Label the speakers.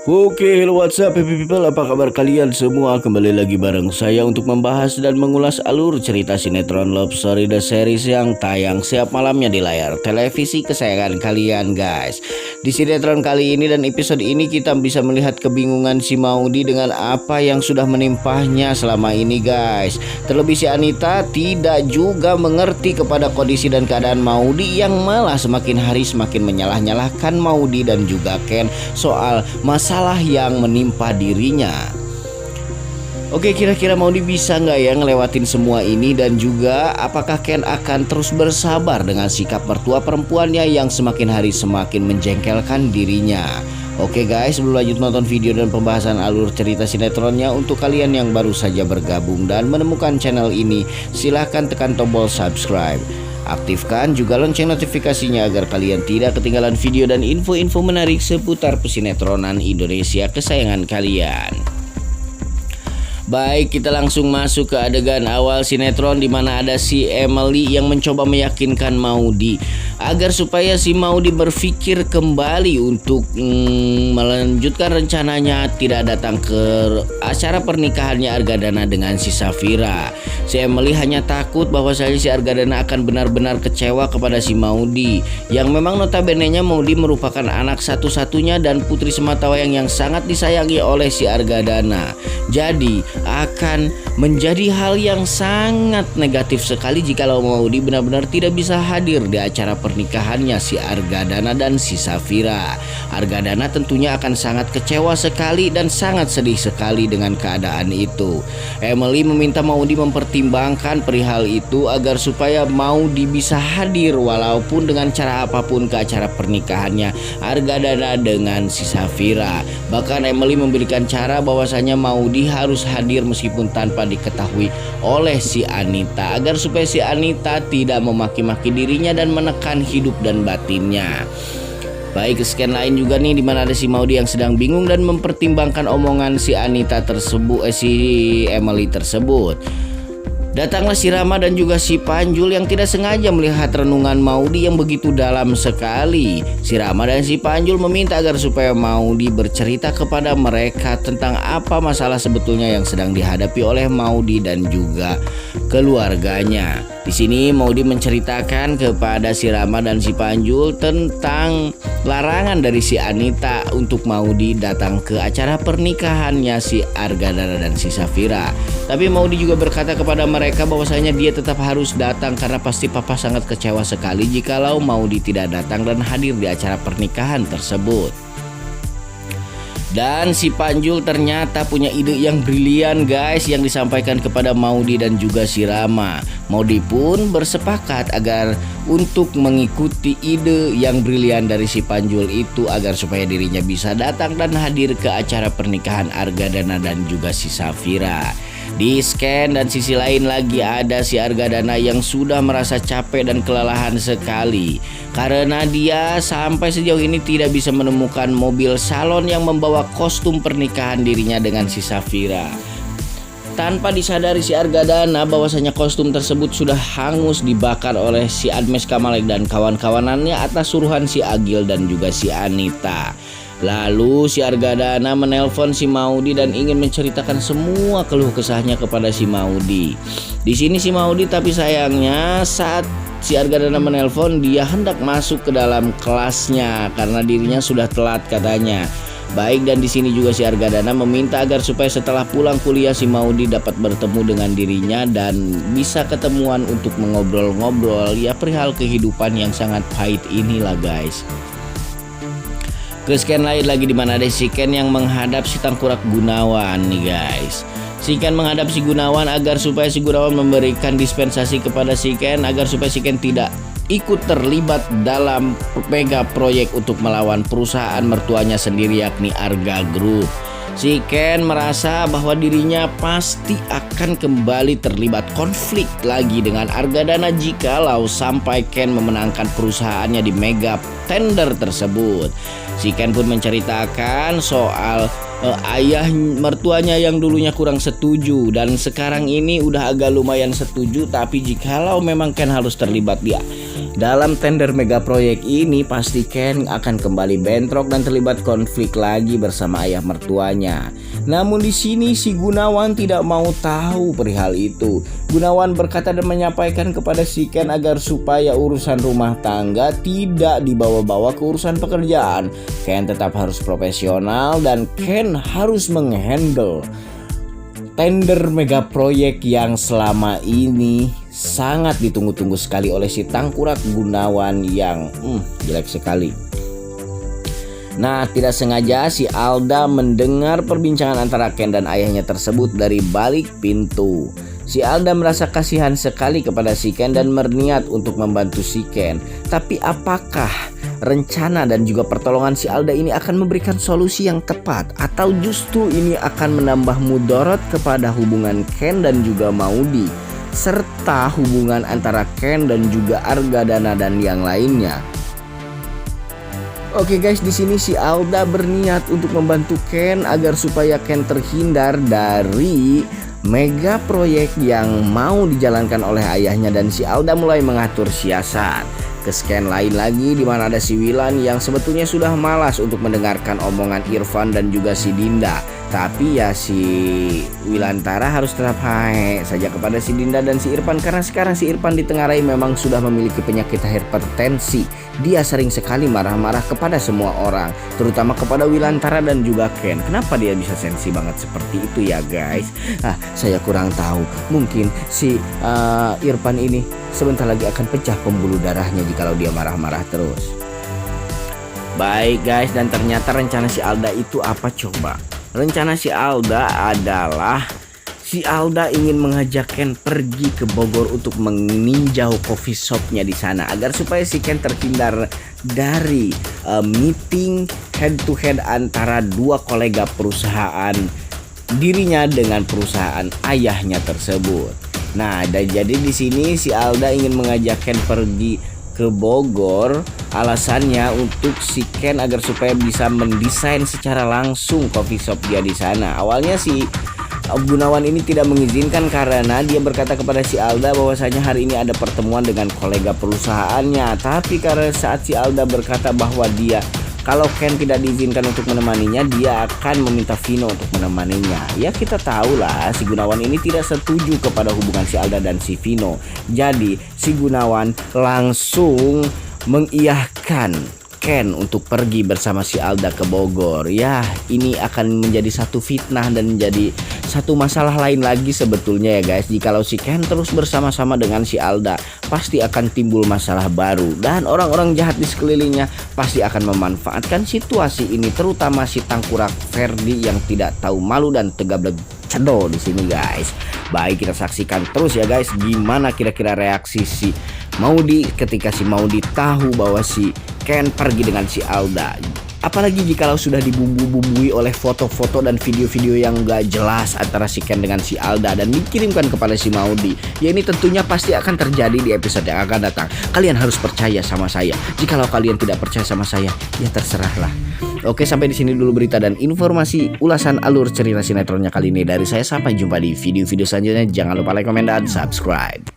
Speaker 1: Oke, hello what's up happy people, apa kabar kalian semua? Kembali lagi bareng saya untuk membahas dan mengulas alur cerita sinetron Love Story The Series yang tayang setiap malamnya di layar televisi kesayangan kalian guys. Di sinetron kali ini dan episode ini kita bisa melihat kebingungan si Maudy dengan apa yang sudah menimpahnya selama ini guys. Terlebih si Anita tidak juga mengerti kepada kondisi dan keadaan Maudy yang malah semakin hari semakin menyalah-nyalahkan Maudy dan juga Ken soal masalah yang menimpa dirinya. Oke, kira-kira Maudy bisa nggak ya ngelewatin semua ini, dan juga apakah Ken akan terus bersabar dengan sikap mertua perempuannya yang semakin hari semakin menjengkelkan dirinya. Oke guys, sebelum lanjut nonton video dan pembahasan alur cerita sinetronnya, untuk kalian yang baru saja bergabung dan menemukan channel ini, silahkan tekan tombol subscribe. Aktifkan juga lonceng notifikasinya agar kalian tidak ketinggalan video dan info-info menarik seputar pesinetronan Indonesia kesayangan kalian. Baik, kita langsung masuk ke adegan awal sinetron di mana ada si Emily yang mencoba meyakinkan Maudy agar supaya si Maudy berpikir kembali untuk melanjutkan rencananya tidak datang ke acara pernikahannya Argadana dengan si Safira. Si Emily hanya takut bahwasanya si Argadana akan benar-benar kecewa kepada si Maudy yang memang notabene-nya Maudy merupakan anak satu-satunya dan putri sematawayang yang sangat disayangi oleh si Argadana. Jadi akan menjadi hal yang sangat negatif sekali jikalau Maudy benar-benar tidak bisa hadir di acara pernikahannya si Argadana dan si Safira. Argadana tentunya akan sangat kecewa sekali dan sangat sedih sekali dengan keadaan itu. Emily meminta Maudy mempertimbangkan perihal itu agar supaya Maudy bisa hadir walaupun dengan cara apapun ke acara pernikahannya Argadana dengan si Safira. Bahkan Emily memberikan cara bahwasanya Maudy harus hadir meskipun tanpa diketahui oleh si Anita agar supaya si Anita tidak memaki-maki dirinya dan menekan hidup dan batinnya. Baik, scan lain juga nih dimana ada si Maudy yang sedang bingung dan mempertimbangkan omongan si Anita tersebut, si Emily tersebut. Datanglah si Rama dan juga si Panjul yang tidak sengaja melihat renungan Maudy yang begitu dalam sekali. Si Rama dan si Panjul meminta agar supaya Maudy bercerita kepada mereka tentang apa masalah sebetulnya yang sedang dihadapi oleh Maudy dan juga keluarganya. Di sini Maudy menceritakan kepada si Rama dan si Panjul tentang larangan dari si Anita untuk Maudy datang ke acara pernikahannya si Argadana dan si Safira. Tapi Maudy juga berkata kepada mereka bahwasanya dia tetap harus datang karena pasti papa sangat kecewa sekali jikalau Maudy tidak datang dan hadir di acara pernikahan tersebut. Dan si Panjul ternyata punya ide yang brilian guys yang disampaikan kepada Maudy dan juga si Rama. Maudy pun bersepakat agar untuk mengikuti ide yang brilian dari si Panjul itu agar supaya dirinya bisa datang dan hadir ke acara pernikahan Argadana dan juga si Safira. Di scan dan sisi lain lagi ada si Argadana yang sudah merasa capek dan kelelahan sekali karena dia sampai sejauh ini tidak bisa menemukan mobil salon yang membawa kostum pernikahan dirinya dengan si Safira. Tanpa disadari si Argadana bahwasanya kostum tersebut sudah hangus dibakar oleh si Admes Kamalek dan kawan-kawanannya atas suruhan si Agil dan juga si Anita. Lalu si Argadana menelpon si Maudy dan ingin menceritakan semua keluh kesahnya kepada si Maudy. Di sini si Maudy tapi sayangnya saat si Argadana menelpon dia hendak masuk ke dalam kelasnya karena dirinya sudah telat katanya. Baik, dan di sini juga si Argadana meminta agar supaya setelah pulang kuliah si Maudy dapat bertemu dengan dirinya dan bisa ketemuan untuk mengobrol-ngobrol ya perihal kehidupan yang sangat pahit inilah guys. Ke scan lain lagi dimana ada si Ken yang menghadap si Tangkurak Gunawan nih guys. Si Ken menghadap si Gunawan agar supaya si Gunawan memberikan dispensasi kepada si Ken agar supaya si Ken tidak ikut terlibat dalam mega proyek untuk melawan perusahaan mertuanya sendiri yakni Arga Group. Si Ken merasa bahwa dirinya pasti akan kembali terlibat konflik lagi dengan Argadana jikalau sampai Ken memenangkan perusahaannya di mega tender tersebut. Si Ken pun menceritakan soal ayah mertuanya yang dulunya kurang setuju dan sekarang ini udah agak lumayan setuju, tapi jikalau memang Ken harus terlibat dia Dalam tender mega proyek ini pasti Ken akan kembali bentrok dan terlibat konflik lagi bersama ayah mertuanya. Namun di sini si Gunawan tidak mau tahu perihal itu. Gunawan berkata dan menyampaikan kepada si Ken agar supaya urusan rumah tangga tidak dibawa-bawa ke urusan pekerjaan. Ken tetap harus profesional dan Ken harus menghandle tender mega proyek yang selama ini sangat ditunggu-tunggu sekali oleh si Tangkurak Gunawan yang jelek sekali. Nah, tidak sengaja si Alda mendengar perbincangan antara Ken dan ayahnya tersebut dari balik pintu. Si Alda merasa kasihan sekali kepada si Ken dan berniat untuk membantu si Ken. Tapi apakah rencana dan juga pertolongan si Alda ini akan memberikan solusi yang tepat, atau justru ini akan menambah mudarat kepada hubungan Ken dan juga Maudy, serta hubungan antara Ken dan juga Argadana dan yang lainnya? Oke guys, di sini si Alda berniat untuk membantu Ken agar supaya Ken terhindar dari mega proyek yang mau dijalankan oleh ayahnya, dan si Alda mulai mengatur siasat. Ke scan lain lagi di mana ada si Wilan yang sebetulnya sudah malas untuk mendengarkan omongan Irfan dan juga si Dinda. Tapi ya si Wilantara harus tetap hae saja kepada si Dinda dan si Irfan, karena sekarang si Irfan ditengarai memang sudah memiliki penyakit hipertensi. Dia sering sekali marah-marah kepada semua orang, terutama kepada Wilantara dan juga Ken. Kenapa dia bisa sensi banget seperti itu ya guys? Saya kurang tahu. Mungkin si Irfan ini sebentar lagi akan pecah pembuluh darahnya jikalau dia marah-marah terus. Baik guys, dan ternyata rencana si Alda itu apa coba? Rencana si Alda adalah si Alda ingin mengajak Ken pergi ke Bogor untuk meninjau coffee shopnya di sana, agar supaya si Ken terhindar dari meeting head to head antara dua kolega perusahaan dirinya dengan perusahaan ayahnya tersebut. Nah, jadi di sini si Alda ingin mengajak Ken pergi ke Bogor, alasannya untuk si Ken agar supaya bisa mendesain secara langsung coffee shop dia di sana. Awalnya si Gunawan ini tidak mengizinkan karena dia berkata kepada si Alda bahwasanya hari ini ada pertemuan dengan kolega perusahaannya. Tapi karena saat si Alda berkata bahwa dia kalau Ken tidak diizinkan untuk menemaninya, dia akan meminta Vino untuk menemaninya. Ya kita tahu lah si Gunawan ini tidak setuju kepada hubungan si Alda dan si Vino. Jadi si Gunawan langsung mengiyahkan Ken untuk pergi bersama si Alda ke Bogor. Ya, ini akan menjadi satu fitnah dan menjadi satu masalah lain lagi sebetulnya ya guys. Jikalau si Ken terus bersama-sama dengan si Alda, pasti akan timbul masalah baru, dan orang-orang jahat di sekelilingnya pasti akan memanfaatkan situasi ini, terutama si Tangkurak Ferdi yang tidak tahu malu dan tegablek cedo di sini guys. Baik, kita saksikan terus ya guys, gimana kira-kira reaksi si Maudy ketika si Maudy tahu bahwa si Ken pergi dengan si Alda. Apalagi jikalau sudah dibumbu-bumbui oleh foto-foto dan video-video yang gak jelas antara si Ken dengan si Alda dan dikirimkan kepada si Maudy. Ya ini tentunya pasti akan terjadi di episode yang akan datang. Kalian harus percaya sama saya. Jikalau kalian tidak percaya sama saya, ya terserahlah. Oke, sampai di sini dulu berita dan informasi ulasan alur cerita sinetronnya kali ini dari saya. Sampai jumpa di video-video selanjutnya. Jangan lupa like, komen, dan subscribe.